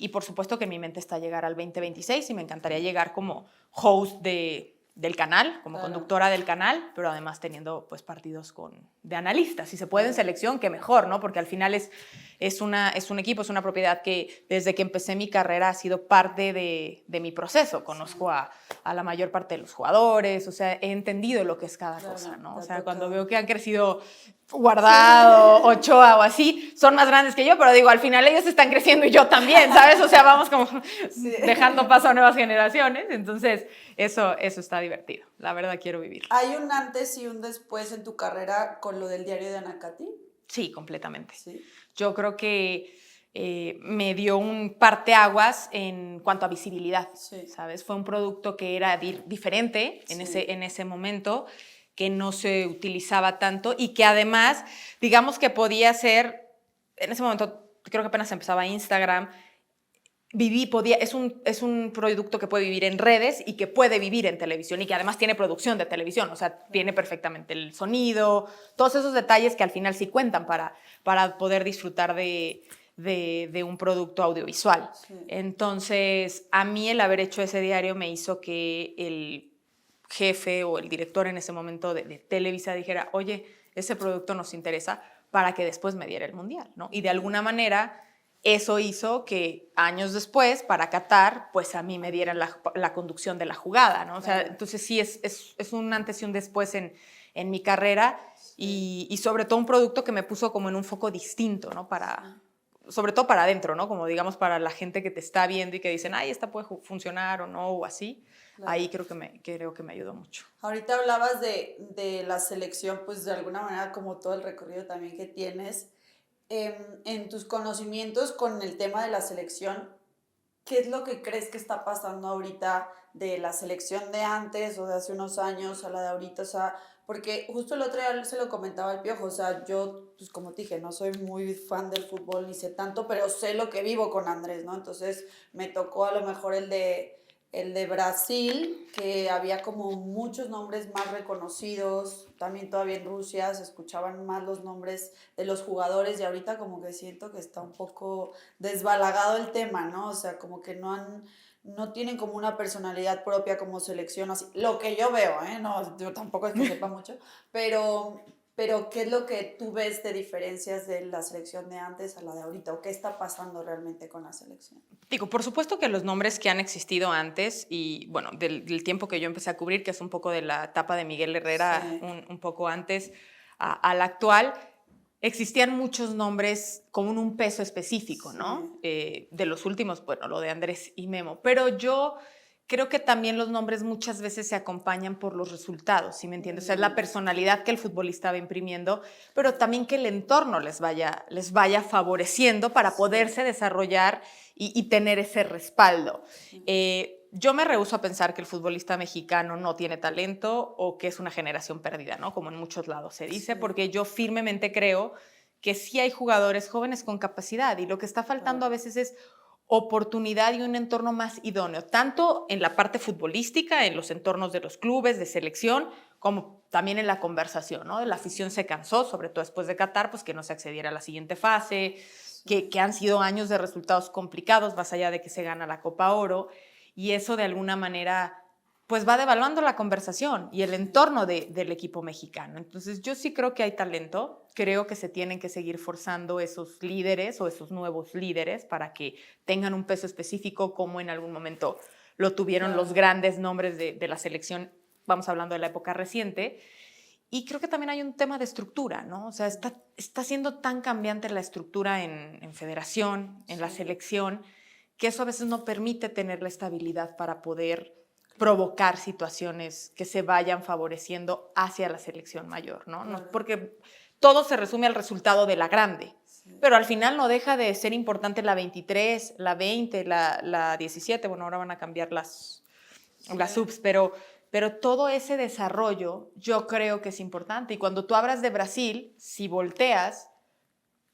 y por supuesto que en mi mente está llegar al 2026 y me encantaría llegar como host del canal, como conductora del canal, pero además teniendo pues partidos de analistas. Si se puede en selección, que mejor, ¿no? Porque al final es un equipo, es una propiedad que desde que empecé mi carrera ha sido parte de mi proceso. Conozco a la mayor parte de los jugadores, o sea, he entendido lo que es cada cosa, ¿no? O sea, cuando veo que han crecido Guardado, Ochoa o así, son más grandes que yo, pero digo, al final ellos están creciendo y yo también, ¿sabes? O sea, vamos como dejando paso a nuevas generaciones, entonces eso está divertido, la verdad quiero vivirlo. ¿Hay un antes y un después en tu carrera con lo del diario de Anacati? Sí, completamente. Sí. Yo creo que me dio un parteaguas en cuanto a visibilidad, ¿sabes? Fue un producto que era diferente en ese momento, que no se utilizaba tanto y que además, digamos que podía ser, en ese momento creo que apenas empezaba Instagram, es un producto que puede vivir en redes y que puede vivir en televisión y que además tiene producción de televisión, o sea, tiene perfectamente el sonido, todos esos detalles que al final sí cuentan para poder disfrutar de un producto audiovisual. Sí. Entonces, a mí el haber hecho ese diario me hizo que el jefe o el director en ese momento de Televisa dijera, oye, ese producto nos interesa para que después me diera el mundial, ¿no? Y de alguna manera eso hizo que años después, para Qatar, pues a mí me dieran la conducción de la jugada, ¿no? O sea, entonces sí es un antes y un después en mi carrera y sobre todo un producto que me puso como en un foco distinto, ¿no? Sobre todo para adentro, ¿no? Como digamos para la gente que te está viendo y que dicen, ay, esta puede funcionar o no, o así. Claro. Ahí creo que me ayudó mucho. Ahorita hablabas de la selección, pues de alguna manera como todo el recorrido también que tienes. En tus conocimientos con el tema de la selección, ¿qué es lo que crees que está pasando ahorita de la selección de antes o de hace unos años a la de ahorita? O sea, porque justo el otro día se lo comentaba al Piojo, o sea, yo, pues como te dije, no soy muy fan del fútbol ni sé tanto, pero sé lo que vivo con Andrés, ¿no? Entonces me tocó a lo mejor el de Brasil, que había como muchos nombres más reconocidos, también todavía en Rusia se escuchaban más los nombres de los jugadores y ahorita como que siento que está un poco desbalagado el tema, ¿no? O sea, como que no tienen como una personalidad propia como selección, así, lo que yo veo, ¿eh? No, yo tampoco es que sepa mucho, pero ¿qué es lo que tú ves de diferencias de la selección de antes a la de ahorita? ¿O qué está pasando realmente con la selección? Digo, por supuesto que los nombres que han existido antes y, bueno, del tiempo que yo empecé a cubrir, que es un poco de la etapa de Miguel Herrera, sí, un poco antes a la actual, existían muchos nombres con un peso específico, ¿no? Sí. De los últimos, bueno, lo de Andrés y Memo, pero yo creo que también los nombres muchas veces se acompañan por los resultados, ¿sí me entiendes? O sea, es la personalidad que el futbolista va imprimiendo, pero también que el entorno les vaya favoreciendo para poderse desarrollar y tener ese respaldo. Yo me rehúso a pensar que el futbolista mexicano no tiene talento o que es una generación perdida, ¿no? Como en muchos lados se dice, porque yo firmemente creo que sí hay jugadores jóvenes con capacidad y lo que está faltando a veces es oportunidad y un entorno más idóneo, tanto en la parte futbolística, en los entornos de los clubes, de selección, como también en la conversación, ¿no? La afición se cansó, sobre todo después de Qatar, pues que no se accediera a la siguiente fase, que han sido años de resultados complicados, más allá de que se gana la Copa Oro, y eso de alguna manera pues va devaluando la conversación y el entorno del equipo mexicano. Entonces yo sí creo que hay talento, creo que se tienen que seguir forzando esos líderes o esos nuevos líderes para que tengan un peso específico como en algún momento lo tuvieron los grandes nombres de la selección, vamos hablando de la época reciente. Y creo que también hay un tema de estructura, ¿no? O sea, está siendo tan cambiante la estructura en federación, en la selección, que eso a veces no permite tener la estabilidad para poder provocar situaciones que se vayan favoreciendo hacia la selección mayor, ¿no? Claro. Porque todo se resume al resultado de la grande, pero al final no deja de ser importante la 23, la 20, la 17, bueno, ahora van a cambiar las subs, pero todo ese desarrollo yo creo que es importante. Y cuando tú hablas de Brasil, si volteas,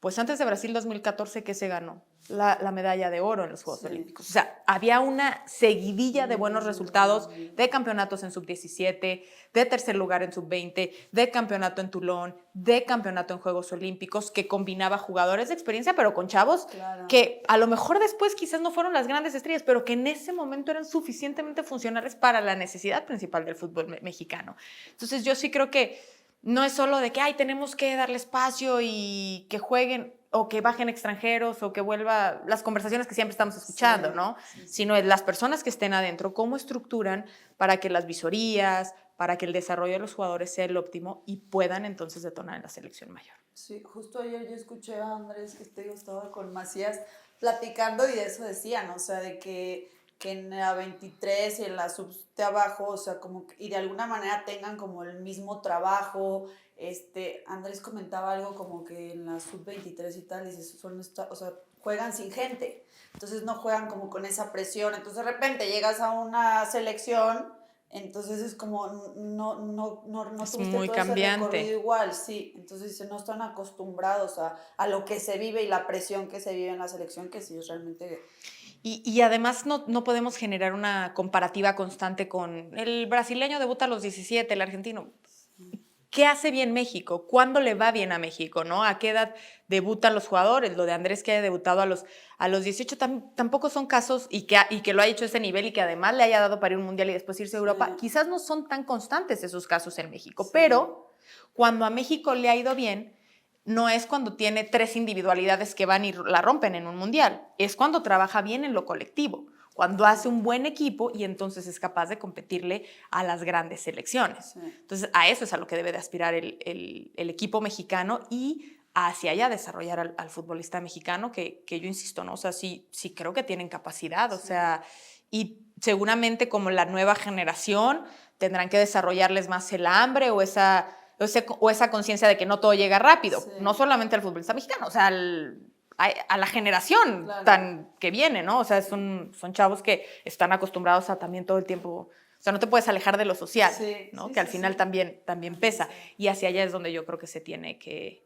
pues antes de Brasil 2014, ¿qué se ganó? la medalla de oro en los Juegos Olímpicos. O sea, había una seguidilla de buenos resultados, de campeonatos en sub-17, de tercer lugar en sub-20, de campeonato en Toulon, de campeonato en Juegos Olímpicos, que combinaba jugadores de experiencia, pero con chavos que a lo mejor después quizás no fueron las grandes estrellas, pero que en ese momento eran suficientemente funcionales para la necesidad principal del fútbol mexicano. Entonces yo sí creo que no es solo de que tenemos que darle espacio y que jueguen o que bajen extranjeros o que vuelva las conversaciones que siempre estamos escuchando, ¿no? Sino las personas que estén adentro, cómo estructuran para que las visorías, para que el desarrollo de los jugadores sea el óptimo y puedan entonces detonar en la selección mayor. Sí, justo ayer yo escuché a Andrés, que estaba con Macías platicando y de eso decían, o sea, de que en la 23 y en la sub de abajo, o sea, como que, y de alguna manera tengan como el mismo trabajo. Andrés comentaba algo como que en la sub-23 y tal, dice, o sea, juegan sin gente, entonces no juegan como con esa presión, entonces de repente llegas a una selección, entonces es como no es tuviste muy todo cambiante. ese recorrido igual, sí, entonces dice, no están acostumbrados a lo que se vive y la presión que se vive en la selección, que sí es realmente... Y además no podemos generar una comparativa constante con el brasileño debuta a los 17, el argentino. ¿Qué hace bien México? ¿Cuándo le va bien a México? ¿No? ¿A qué edad debutan los jugadores? Lo de Andrés que haya debutado a los 18 tampoco son casos y que lo haya hecho a ese nivel y que además le haya dado para ir a un mundial y después irse a Europa. Quizás no son tan constantes esos casos en México, pero cuando a México le ha ido bien, no es cuando tiene 3 individualidades que van y la rompen en un mundial, es cuando trabaja bien en lo colectivo, cuando hace un buen equipo y entonces es capaz de competirle a las grandes selecciones. Entonces, a eso es a lo que debe de aspirar el equipo mexicano y hacia allá desarrollar al futbolista mexicano, que yo insisto, ¿no? O sea, sí creo que tienen capacidad, o sea, y seguramente como la nueva generación tendrán que desarrollarles más el hambre o esa conciencia de que no todo llega rápido, no solamente al futbolista mexicano, o sea, a la generación que viene, ¿no? O sea, son chavos que están acostumbrados a también todo el tiempo, o sea, no te puedes alejar de lo social, ¿no? Que al final también pesa. Y hacia allá es donde yo creo que se tiene que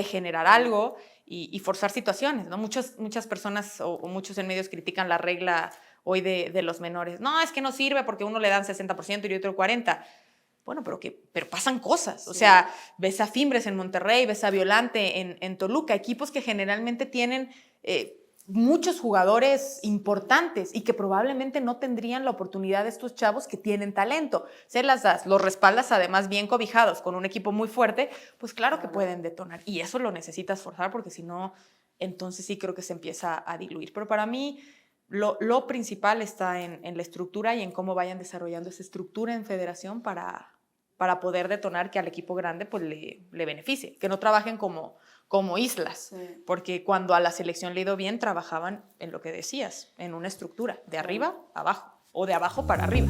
generar algo y forzar situaciones, ¿no? Muchas personas o muchos en medios critican la regla hoy de los menores. No, es que no sirve porque uno le dan 60% y otro 40%. Bueno, pero pasan cosas. O sea, ves a Fimbres en Monterrey, ves a Violante en Toluca, equipos que generalmente tienen muchos jugadores importantes y que probablemente no tendrían la oportunidad de estos chavos que tienen talento. Se las das, los respaldas además bien cobijados con un equipo muy fuerte, pues claro que pueden detonar. Y eso lo necesitas forzar porque si no, entonces sí creo que se empieza a diluir. Pero para mí lo principal está en la estructura y en cómo vayan desarrollando esa estructura en federación para poder detonar que al equipo grande pues le beneficie, que no trabajen como islas, porque cuando a la selección le ha ido bien, trabajaban en lo que decías, en una estructura, de arriba a abajo, o de abajo para arriba.